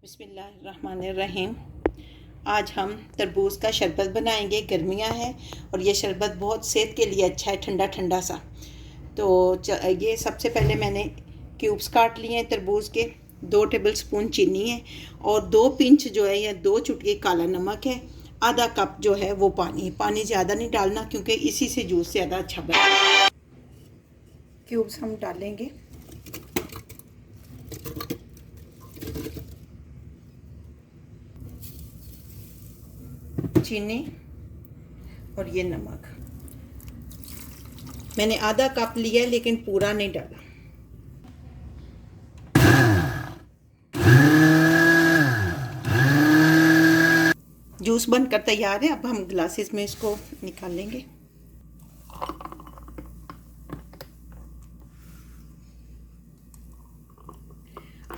बिस्मिल्लाहिर्रहमानिर्रहीम। आज हम तरबूज का शरबत बनाएंगे। गर्मियां हैं और ये शरबत बहुत सेहत के लिए अच्छा है, ठंडा ठंडा सा। तो ये सबसे पहले मैंने क्यूब्स काट लिए हैं तरबूज के। 2 टेबलस्पून चीनी है और 2 पिंच जो है या 2 चुटकी काला नमक है। आधा कप जो है वो पानी ज़्यादा नहीं डालना क्योंकि इसी से जूस ज़्यादा अच्छा बनेगा। क्यूब्स हम डालेंगे। चीनी और ये नमक मैंने आधा कप लिया है लेकिन पूरा नहीं डाला। जूस बनकर तैयार है। अब हम ग्लासेस में इसको निकाल लेंगे।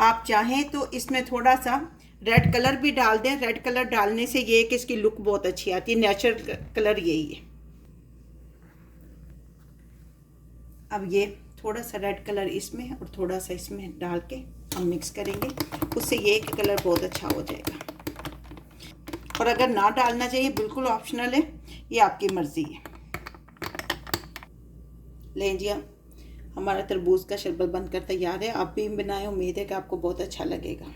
आप चाहें तो इसमें थोड़ा सा रेड कलर भी डाल दें। रेड कलर डालने से ये कि इसकी लुक बहुत अच्छी आती है। नेचुरल कलर यही है। अब ये थोड़ा सा रेड कलर इसमें और थोड़ा सा इसमें डाल के हम मिक्स करेंगे। उससे ये कि कलर बहुत अच्छा हो जाएगा। और अगर ना डालना चाहिए, बिल्कुल ऑप्शनल है, ये आपकी मर्ज़ी है। लें जी, हमारा तरबूज का शरबत बनकर तैयार है। आप भी बनाएं। उम्मीद है कि आपको बहुत अच्छा लगेगा।